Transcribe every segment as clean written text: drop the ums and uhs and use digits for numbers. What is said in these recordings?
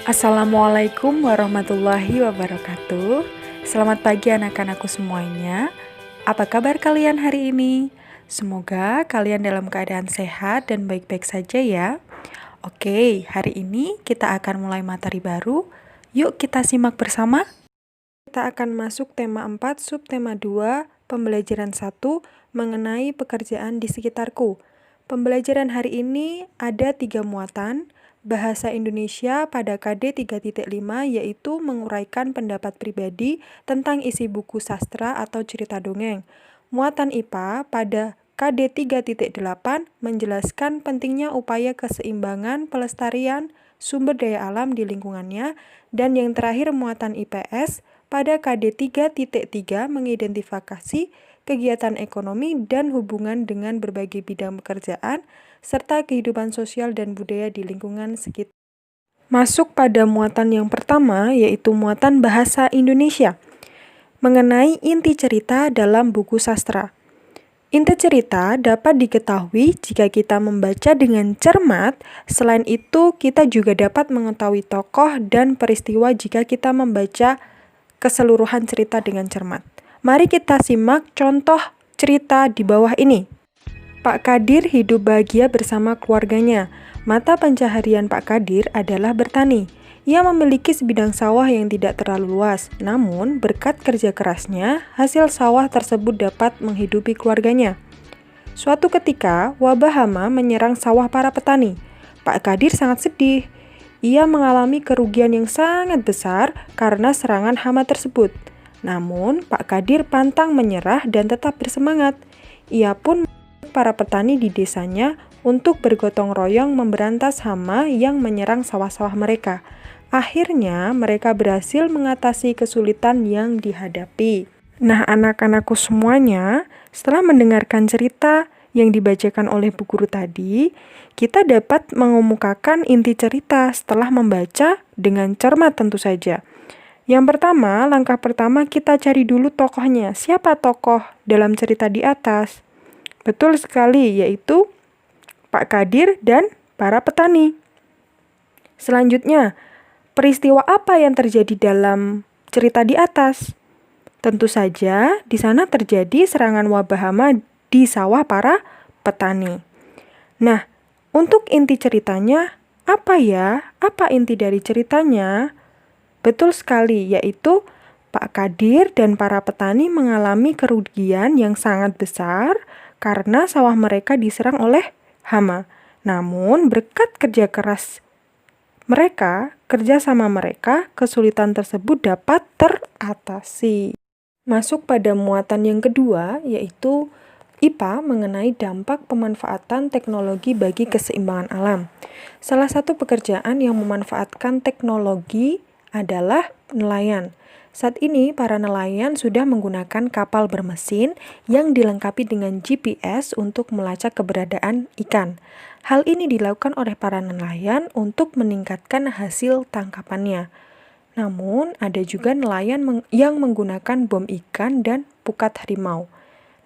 Assalamualaikum warahmatullahi wabarakatuh. Selamat pagi anak-anakku semuanya. Apa kabar kalian hari ini? Semoga kalian dalam keadaan sehat dan baik-baik saja ya. Oke, hari ini kita akan mulai materi baru. Yuk kita simak bersama. Kita akan masuk tema 4, subtema 2, pembelajaran 1 mengenai pekerjaan di sekitarku. Pembelajaran hari ini ada 3 muatan. Bahasa Indonesia pada KD 3.5 yaitu menguraikan pendapat pribadi tentang isi buku sastra atau cerita dongeng. Muatan IPA pada KD 3.8 menjelaskan pentingnya upaya keseimbangan pelestarian sumber daya alam di lingkungannya, dan yang terakhir muatan IPS pada KD 3.3 mengidentifikasi kegiatan ekonomi dan hubungan dengan berbagai bidang pekerjaan serta kehidupan sosial dan budaya di lingkungan sekitar. Masuk pada muatan yang pertama, yaitu muatan bahasa Indonesia mengenai inti cerita dalam buku sastra. Inti cerita dapat diketahui jika kita membaca dengan cermat. Selain itu, kita juga dapat mengetahui tokoh dan peristiwa jika kita membaca keseluruhan cerita dengan cermat. Mari kita simak contoh cerita di bawah ini. Pak Kadir hidup bahagia bersama keluarganya. Mata pencaharian Pak Kadir adalah bertani. Ia memiliki sebidang sawah yang tidak terlalu luas, namun berkat kerja kerasnya, hasil sawah tersebut dapat menghidupi keluarganya. Suatu ketika, wabah hama menyerang sawah para petani. Pak Kadir sangat sedih. Ia mengalami kerugian yang sangat besar karena serangan hama tersebut. Namun, Pak Kadir pantang menyerah dan tetap bersemangat. Ia pun mengajak para petani di desanya untuk bergotong royong memberantas hama yang menyerang sawah-sawah mereka. Akhirnya, mereka berhasil mengatasi kesulitan yang dihadapi. Nah, anak-anakku semuanya, setelah mendengarkan cerita yang dibacakan oleh Bu Guru tadi, kita dapat mengemukakan inti cerita setelah membaca dengan cermat tentu saja. Yang pertama, langkah pertama kita cari dulu tokohnya. Siapa tokoh dalam cerita di atas? Betul sekali, yaitu Pak Kadir dan para petani. Selanjutnya, peristiwa apa yang terjadi dalam cerita di atas? Tentu saja, di sana terjadi serangan wabah hama di sawah para petani. Nah, untuk inti ceritanya, apa ya? Apa inti dari ceritanya? Betul sekali, yaitu Pak Kadir dan para petani mengalami kerugian yang sangat besar karena sawah mereka diserang oleh hama. Namun, berkat kerja keras mereka, kerjasama mereka, kesulitan tersebut dapat teratasi. Masuk pada muatan yang kedua, yaitu IPA mengenai dampak pemanfaatan teknologi bagi keseimbangan alam. Salah satu pekerjaan yang memanfaatkan teknologi adalah nelayan. Saat ini, para nelayan sudah menggunakan kapal bermesin yang dilengkapi dengan GPS untuk melacak keberadaan ikan. Hal ini dilakukan oleh para nelayan untuk meningkatkan hasil tangkapannya. Namun, ada juga nelayan yang menggunakan bom ikan dan pukat harimau.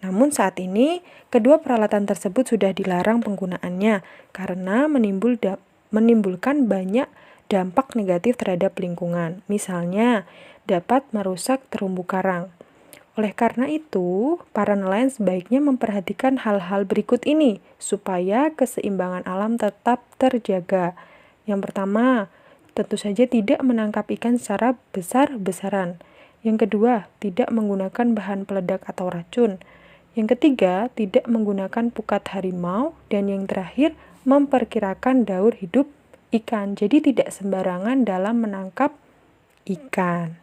Namun saat ini, kedua peralatan tersebut sudah dilarang penggunaannya karena menimbulkan banyak dampak negatif terhadap lingkungan. Misalnya, dapat merusak terumbu karang. Oleh karena itu, para nelayan sebaiknya memperhatikan hal-hal berikut ini supaya keseimbangan alam tetap terjaga. Yang pertama, tentu saja tidak menangkap ikan secara besar-besaran. Yang kedua, tidak menggunakan bahan peledak atau racun. Yang ketiga, tidak menggunakan pukat harimau. Dan yang terakhir, memperkirakan daur hidup ikan. Jadi tidak sembarangan dalam menangkap ikan.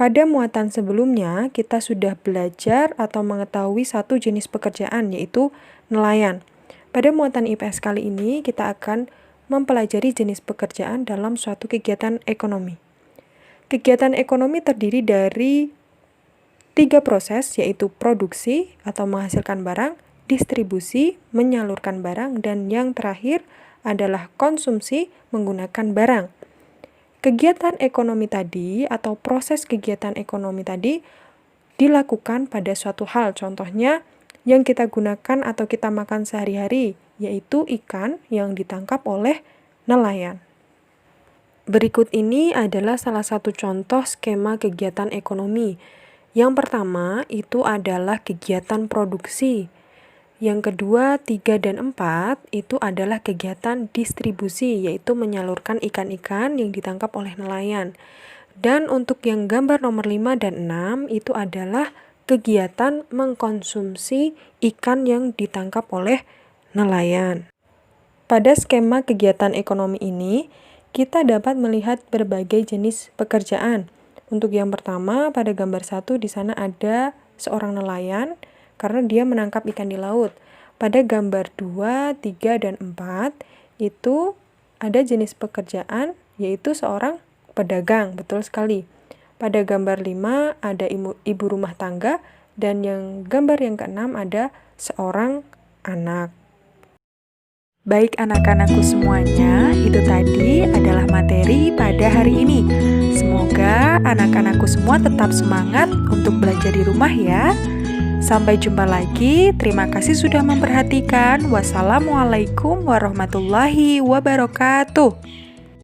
Pada muatan sebelumnya, kita sudah belajar atau mengetahui satu jenis pekerjaan, yaitu nelayan. Pada muatan IPS kali ini, kita akan mempelajari jenis pekerjaan dalam suatu kegiatan ekonomi. Kegiatan ekonomi terdiri dari 3 proses, yaitu produksi atau menghasilkan barang, distribusi, menyalurkan barang, dan yang terakhir adalah konsumsi menggunakan barang. Kegiatan ekonomi tadi atau proses kegiatan ekonomi tadi dilakukan pada suatu hal. Contohnya yang kita gunakan atau kita makan sehari-hari, yaitu ikan yang ditangkap oleh nelayan. Berikut ini adalah salah satu contoh skema kegiatan ekonomi. Yang pertama itu adalah kegiatan produksi. Yang kedua, 3 dan 4 itu adalah kegiatan distribusi, yaitu menyalurkan ikan-ikan yang ditangkap oleh nelayan. Dan untuk yang gambar nomor 5 dan 6 itu adalah kegiatan mengkonsumsi ikan yang ditangkap oleh nelayan. Pada skema kegiatan ekonomi ini, kita dapat melihat berbagai jenis pekerjaan. Untuk yang pertama, pada gambar 1 di sana ada seorang nelayan karena dia menangkap ikan di laut. Pada gambar 2, 3, dan 4 itu ada jenis pekerjaan yaitu seorang pedagang, betul sekali. Pada gambar 5 ada ibu rumah tangga dan yang gambar yang ke-6 ada seorang anak. Baik anak-anakku semuanya, itu tadi adalah materi pada hari ini. Semoga anak-anakku semua tetap semangat untuk belajar di rumah ya. Sampai jumpa lagi, terima kasih sudah memperhatikan. Wassalamualaikum warahmatullahi wabarakatuh.